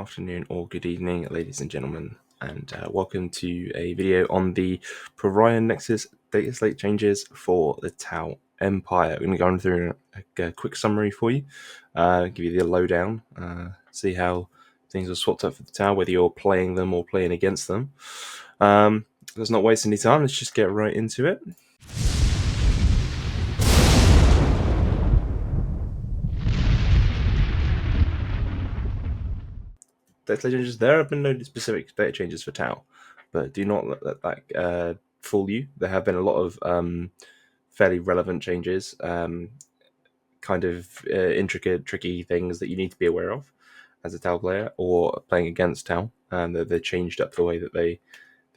afternoon, or good evening, ladies and gentlemen, and welcome to a video on the Pariah Nexus Dataslate changes for the Tau Empire. We're going to go on through a quick summary for you, give you the lowdown, see how things are swapped up for the Tau, whether you're playing them or playing against them. Let's not waste any time, let's just get right into it. Data changes. There have been no specific data changes for Tau, but do not let that fool you. There have been a lot of fairly relevant changes, intricate, tricky things that you need to be aware of as a Tau player or playing against Tau, and they changed up the way that they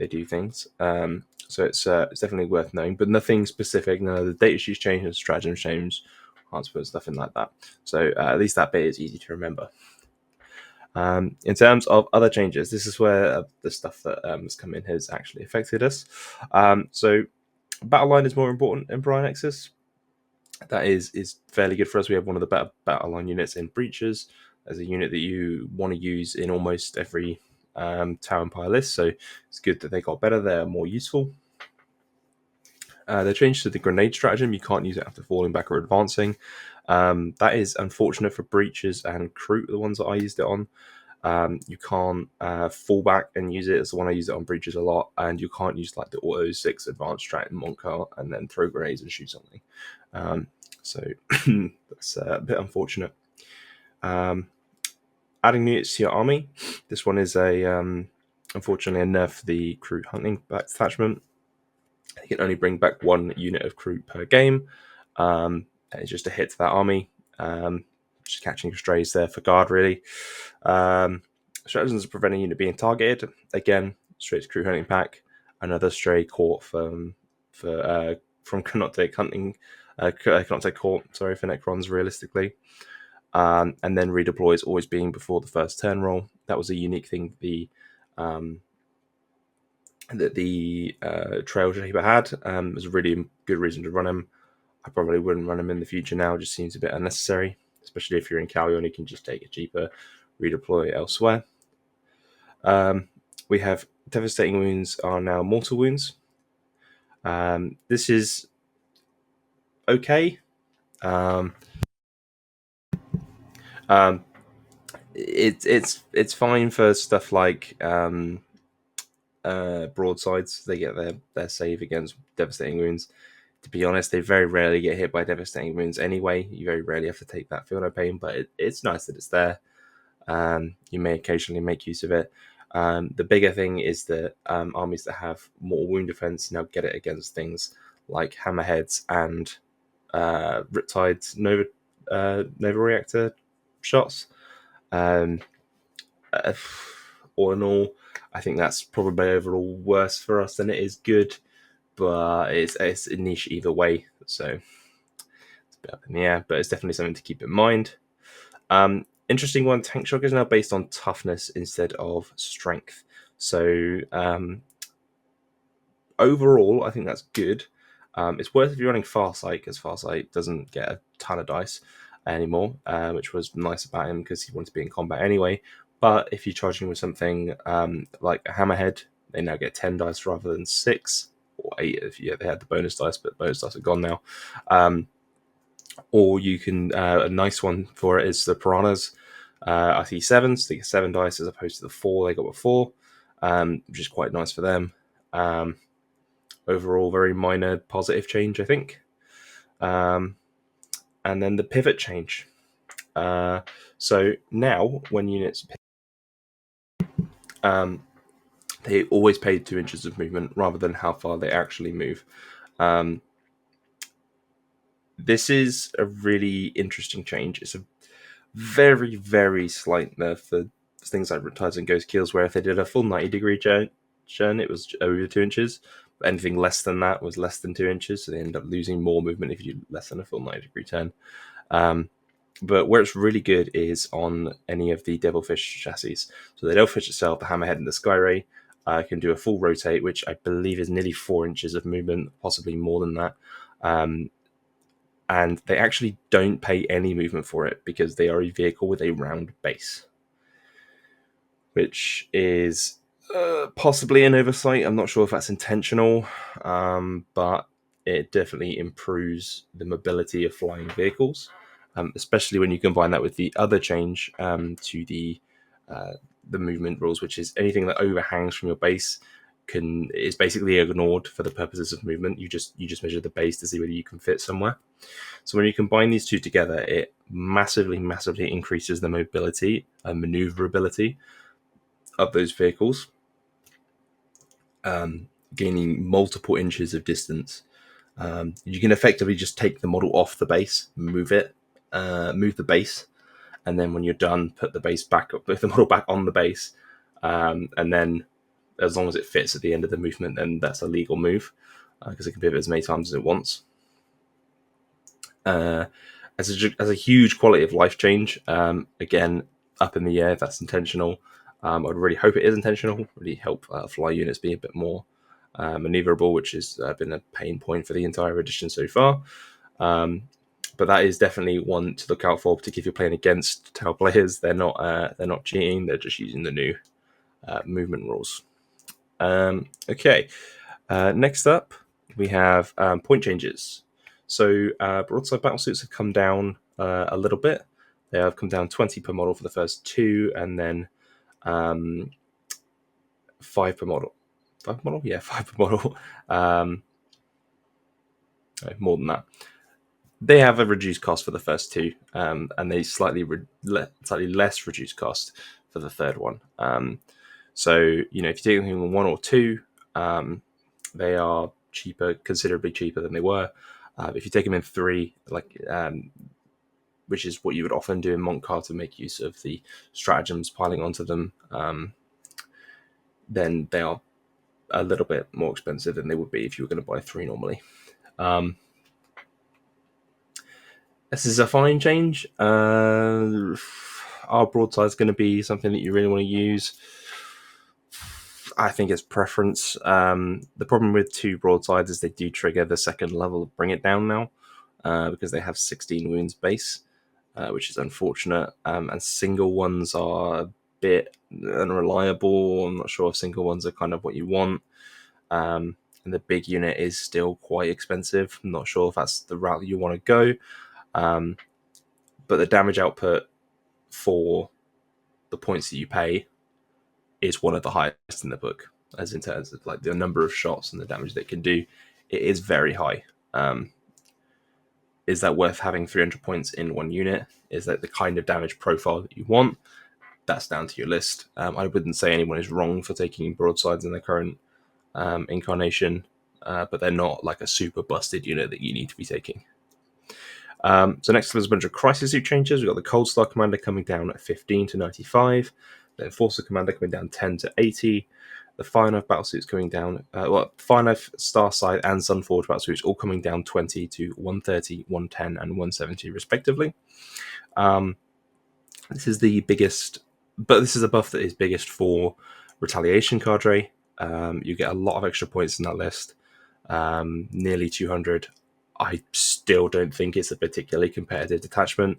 do things. So it's definitely worth knowing, but nothing specific. None of the data sheets changed, and stratagems changed, transfers, nothing like that. So at least that bit is easy to remember. In terms of other changes, this is where the stuff that has come in has actually affected us. So battle line is more important in Pariah Nexus. That is fairly good for us. We have one of the better battle line units in Breaches as a unit that you want to use in almost every Tau Empire list. So it's good that they got better. They're more useful. They changed to the grenade stratagem. You can't use it after falling back or advancing. That is unfortunate for Breaches and Kroot, the ones that I used it on. You can't fall back and use it as the one I use it on Breaches a lot, and you can't use like the Auto 6 advanced strat in Monka and then throw grenades and shoot something. So that's a bit unfortunate. Adding units to your army. This one is unfortunately a nerf for the Kroot hunting back detachment. You can only bring back one unit of Kroot per game. It's just a hit to that army. Just catching strays there for guard, really. Stratagems are preventing unit being targeted. Again, straight to Kroot hunting pack. Another stray caught from cannot take hunting. Cannot take court. Sorry, for Necrons realistically. And then redeploys always being before the first turn roll. That was a unique thing. That the Trail Shaper had was a really good reason to run him. I probably wouldn't run him in the future now. It just seems a bit unnecessary, especially if you're in Callion. You can just take a cheaper redeploy elsewhere. We have Devastating Wounds are now Mortal Wounds. This is okay. It's fine for stuff like broadsides. They get their save against Devastating Wounds. To be honest, they very rarely get hit by Devastating Wounds anyway. You very rarely have to take that Feel No Pain, but it's nice that it's there. You may occasionally make use of it. The bigger thing is that armies that have more wound defense now get it against things like Hammerheads and Riptide Nova Reactor shots. All in all, I think that's probably overall worse for us than it is good, but it's a niche either way, so it's a bit up in the air, but it's definitely something to keep in mind. Interesting one, Tank Shock is now based on toughness instead of strength. So overall, I think that's good. It's worth if you're running Farsight, because Farsight doesn't get a ton of dice anymore, which was nice about him because he wanted to be in combat anyway. But if you're charging with something like a Hammerhead, they now get 10 dice rather than 6 or 8 if they had the bonus dice, but bonus dice are gone now. Or you can, a nice one for it is the Piranhas. I see 7s, so they get 7 dice as opposed to the 4 they got before, which is quite nice for them. Overall, very minor positive change, I think. And then the pivot change. So now, when units they always pay 2 inches of movement rather than how far they actually move. This is a really interesting change. It's a very, very slight nerf for things like Riptides and Ghost Kills, where if they did a full 90-degree turn, it was over 2 inches. But anything less than that was less than 2 inches, so they end up losing more movement if you do less than a full 90-degree turn. But where it's really good is on any of the Devilfish chassis. So the Devilfish itself, the Hammerhead and the Skyray, can do a full rotate, which I believe is nearly 4 inches of movement, possibly more than that. And they actually don't pay any movement for it because they are a vehicle with a round base. which is possibly an oversight. I'm not sure if that's intentional, but it definitely improves the mobility of flying vehicles, especially when you combine that with the other change to the movement rules, which is anything that overhangs from your base is basically ignored for the purposes of movement. You just measure the base to see whether you can fit somewhere. So when you combine these two together, it massively increases the mobility and maneuverability of those vehicles, gaining multiple inches of distance. You can effectively just take the model off the base, move the base, and then when you're done, put the model back on the base, and then as long as it fits at the end of the movement, then that's a legal move because it can pivot as many times as it wants. As a huge quality of life change, again, up in the air if that's intentional. I'd really hope it is intentional, really help fly units be a bit more maneuverable, which has been a pain point for the entire edition so far. But that is definitely one to look out for, particularly if you're playing against Tau players. They're not cheating, they're just using the new movement rules. Okay, next up we have point changes. So broadside battlesuits have come down a little bit. They have come down 20 per model for the first two, and then 5 per model. 5 per model? Yeah, 5 per model. More than that. They have a reduced cost for the first two, and they slightly less reduced cost for the third one. So, if you take them in 1 or 2, they are cheaper, considerably cheaper than they were. If you take them in 3, which is what you would often do in Montcar to make use of the stratagems piling onto them, then they are a little bit more expensive than they would be if you were going to buy 3 normally. This is a fine change. Our broadside is going to be something that you really want to use. I think it's preference. The problem with 2 broadsides is they do trigger the second level of Bring It Down now, because they have 16 wounds base, which is unfortunate. And single ones are a bit unreliable. I'm not sure if single ones are kind of what you want. And the big unit is still quite expensive. I'm not sure if that's the route that you want to go. But the damage output for the points that you pay is one of the highest in the book, as in terms of the number of shots and the damage they can do. It is very high. Is that worth having 300 points in one unit? Is that the kind of damage profile that you want? That's down to your list. I wouldn't say anyone is wrong for taking broadsides in the current incarnation, but they're not like a super busted unit that you need to be taking. So next there's a bunch of crisis suit changes. We've got the Cold Star Commander coming down at 15 to 95, the Enforcer Commander coming down 10 to 80, the Fire Knife Battlesuits coming down, Fire Knife, Starside, and Sunforge Battlesuits all coming down 20 to 130, 110, and 170 respectively. This is the biggest, but this is a buff that is biggest for Retaliation Cadre. You get a lot of extra points in that list, nearly 200. I still don't think it's a particularly competitive detachment.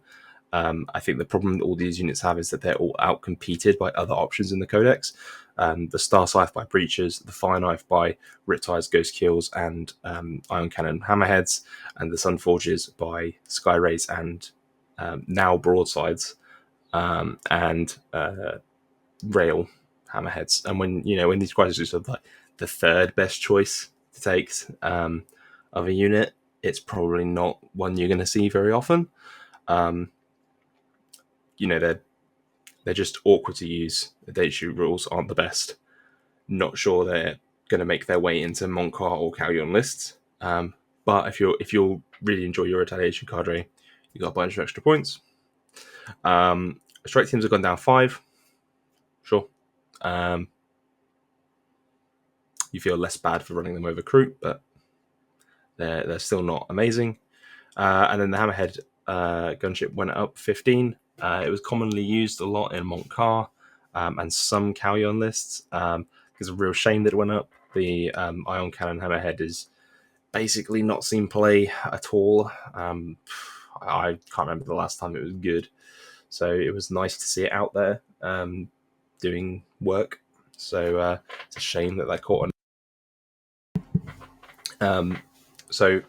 I think the problem that all these units have is that they're all outcompeted by other options in the Codex. The Star Scythe by Breachers, the Fire Knife by Riptides, Ghost Kills, and Ion Cannon Hammerheads, and the Sunforges by Sky Rays and now Broadsides and Rail Hammerheads. And when these crises are like the third best choice to take of a unit, it's probably not one you're going to see very often. They're just awkward to use. The data sheet rules aren't the best. Not sure they're going to make their way into Montcar or Callion lists. But if you really enjoy your Retaliation Cadre, you got a bunch of extra points. Strike teams have gone down 5. Sure. You feel less bad for running them over Kroot, but they're still not amazing. And then the Hammerhead gunship went up 15. It was commonly used a lot in Montcar and some Callion lists. It's a real shame that it went up. The Ion Cannon Hammerhead is basically not seen play at all. I can't remember the last time it was good. So it was nice to see it out there. doing work. So it's a shame that they're caught on. So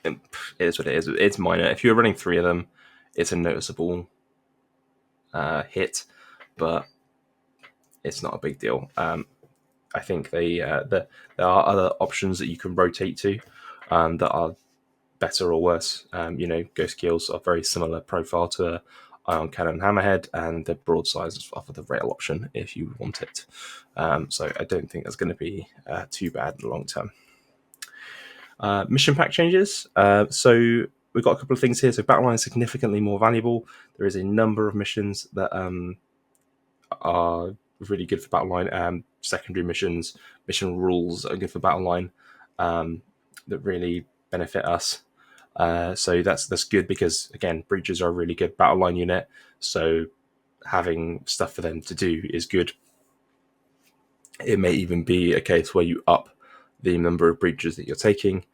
it is what it is. It's minor. If you're running 3 of them, it's a noticeable hit, but it's not a big deal. I think there are other options that you can rotate to that are better or worse. Ghost Keels are very similar profile to Ion Cannon Hammerhead, and the broadsides offer the rail option if you want it. So I don't think that's going to be too bad in the long term. Mission pack changes. So we've got a couple of things here. So Battle Line is significantly more valuable. There is a number of missions that are really good for Battle Line. Secondary missions, mission rules are good for Battle Line that really benefit us. So that's good because, again, breaches are a really good Battle Line unit. So having stuff for them to do is good. It may even be a case where you up the number of breaches that you're taking.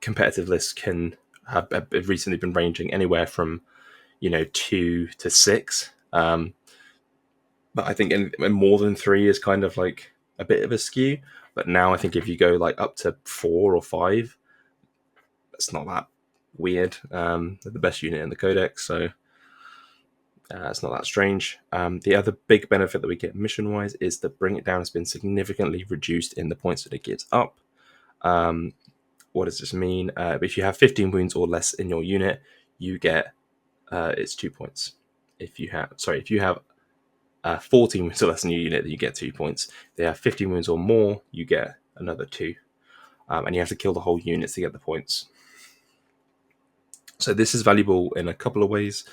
Competitive lists can have recently been ranging anywhere from 2 to 6. But I think more than 3 is kind of like a bit of a skew. But now I think if you go like up to 4 or 5, it's not that weird. They're the best unit in the codex, so it's not that strange. The other big benefit that we get mission-wise is that Bring It Down has been significantly reduced in the points that it gives up. What does this mean? If you have 15 wounds or less in your unit, you get it's 2 points. If you have 14 wounds or less in your unit, you get 2 points. If they have 15 wounds or more, you get another 2. And you have to kill the whole unit to get the points. So this is valuable in a couple of ways.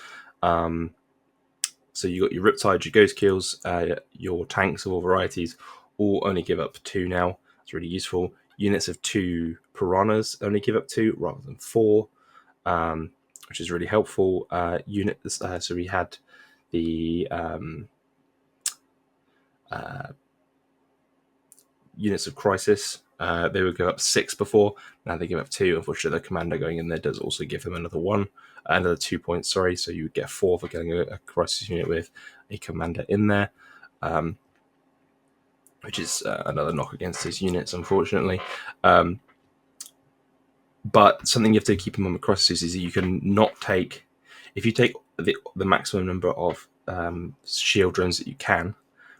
So you got your Riptide, your Ghost Kills, your tanks of all varieties all only give up 2 now. It's really useful. Units of 2 Piranhas only give up 2 rather than 4, which is really helpful. So we had the units of Crisis. They would give up 6 before. Now they give up 2. Unfortunately, the commander going in there does also give them another 2 points. Sorry, so you would get 4 for getting a Crisis unit with a commander in there, which is another knock against his units, unfortunately. But something you have to keep in mind with Crisis is that you can not take, if you take the maximum number of shield drones that you can,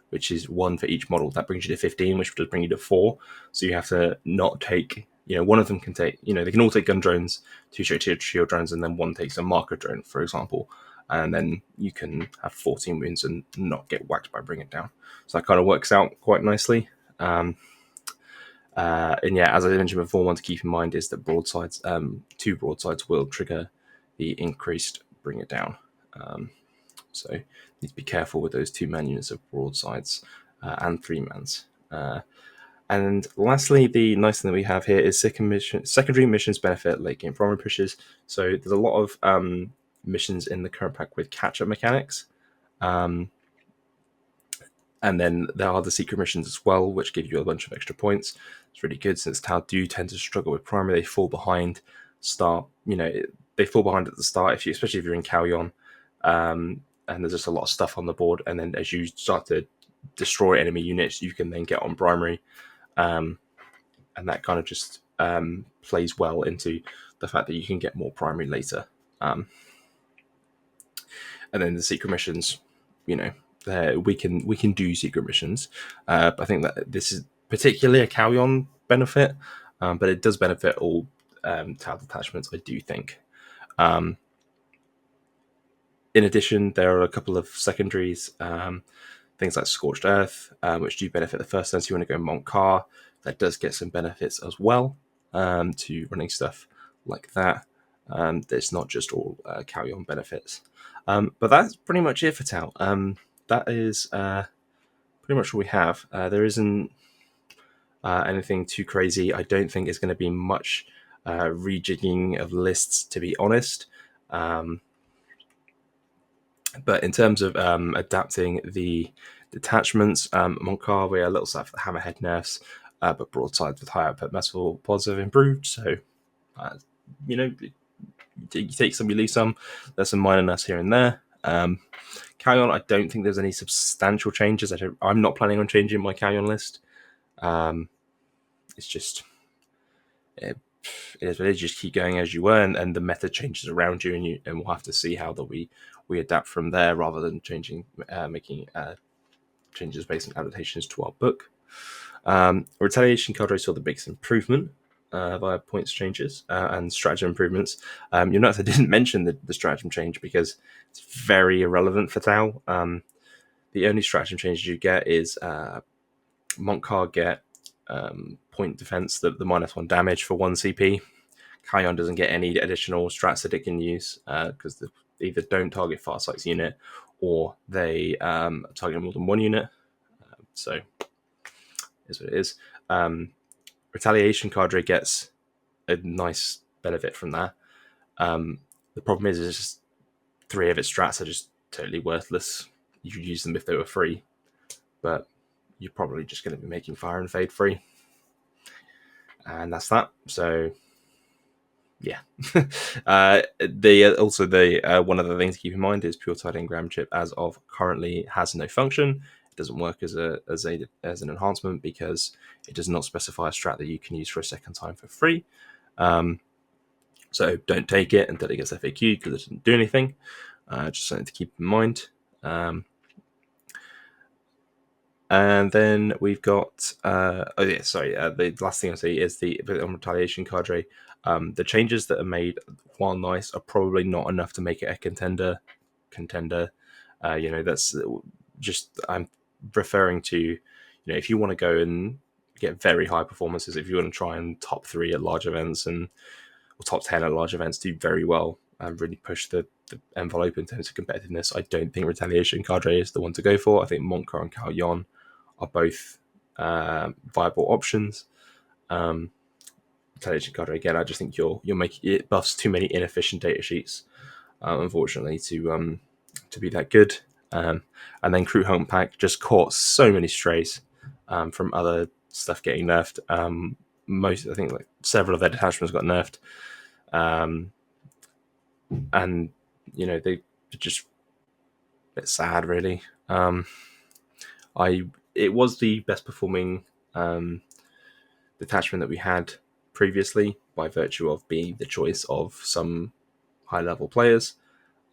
which is 1 for each model, that brings you to 15, which does bring you to 4. So you have to not take, one of them can take, they can all take gun drones, 2 shield drones, and then 1 takes a marker drone, for example. And then you can have 14 wounds and not get whacked by Bring It Down. So that kind of works out quite nicely. And yeah, as I mentioned before, one to keep in mind is that broadsides, 2 broadsides will trigger the increased Bring It Down. So you need to be careful with those 2-man units of broadsides and 3-mans. And lastly, the nice thing that we have here is secondary missions benefit late game primary pushes. So there's a lot of missions in the current pack with catch-up mechanics. And then there are the secret missions as well, which give you a bunch of extra points. It's really good since Tau do tend to struggle with primary. They fall behind they fall behind at the start, especially if you're in Kalyon. And there's just a lot of stuff on the board. And then as you start to destroy enemy units, you can then get on primary. And that kind of just plays well into the fact that you can get more primary later. And then the secret missions, we can do secret missions. I think that this is particularly a Kalyon benefit, but it does benefit all Tau detachments, I do think. In addition, there are a couple of secondaries, things like Scorched Earth, which do benefit the first turn. So you want to go Montcar, that does get some benefits as well to running stuff like that. It's not just all Kalyon benefits. But that's pretty much it for Tau. That is pretty much what we have. There isn't anything too crazy. I don't think it's going to be much rejigging of lists, to be honest. But in terms of adapting the detachments, Montcar, we are a little sad for the Hammerhead nerfs, but broadsides with high output metal pods have improved. So, you take some, you lose some. There's some minor nerfs here and there. Carry-on, I don't think there's any substantial changes. I'm not planning on changing my carry-on list. It's just it is what it is. Just keep going as you were, and the method changes around you, and we'll have to see how that we adapt from there, rather than making changes based on adaptations to our book. Retaliation cadre saw the biggest improvement via points changes and stratagem improvements. You'll notice I didn't mention the stratagem change because it's very irrelevant for Tau. The only stratagem changes you get is Montcar get point defense, the -1 damage for 1 CP. Kion doesn't get any additional strats that it can use because they either don't target Farsight's unit or they target more than one unit. So is what it is. Retaliation cadre gets a nice benefit from that. The problem is just 3 of its strats are just totally worthless. You could use them if they were free, but you're probably just going to be making Fire and Fade free. And that's that. So yeah. Also one of the things to keep in mind is Pure Tide Engram chip as of currently has no function. It doesn't work as an enhancement because it does not specify a strat that you can use for a second time for free. So don't take it until it gets FAQ because it doesn't do anything. Just something to keep in mind. And then we've got the last thing I'll say is the retaliation cadre. The changes that are made, while nice, are probably not enough to make it a contender. That's just, I'm referring to, if you want to go and get very high performances, if you want to try and top 3 at large events or top 10 at large events, do very well and really push the envelope in terms of competitiveness, I don't think retaliation cadre is the one to go for. I think Montcar and Cao Yon are both viable options. Retaliation cadre, again, I just think you're making it buffs too many inefficient data sheets, unfortunately, to be that good. And then Crew Home Pack just caught so many strays from other stuff getting nerfed. I think like several of their detachments got nerfed. And they just a bit sad, really. It was the best performing detachment that we had previously by virtue of being the choice of some high level players.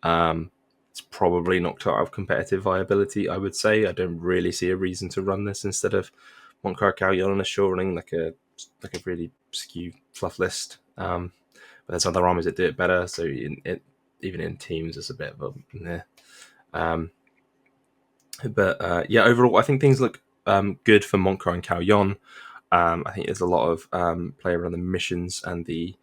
It's probably knocked out of competitive viability, I would say. I don't really see a reason to run this instead of Montcar Cao Yon and Assuring like a really skew fluff list. But there's other armies that do it better, so even in teams it's a bit of a overall I think things look good for Montcar and Cao Yon. I think there's a lot of play around the missions and the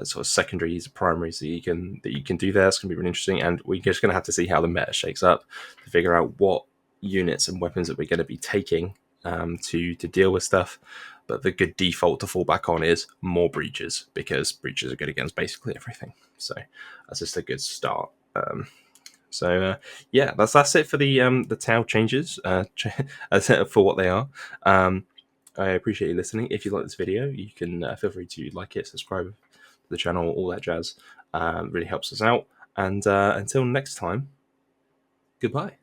sort of secondaries, primaries that you can do there. It's going to be really interesting, and we're just going to have to see how the meta shakes up to figure out what units and weapons that we're going to be taking to deal with stuff. But the good default to fall back on is more breaches, because breaches are good against basically everything. So that's just a good start. That's it for the Tau changes for what they are. I appreciate you listening. If you like this video, you can feel free to like it, subscribe to the channel, all that jazz. Really helps us out. And until next time, goodbye.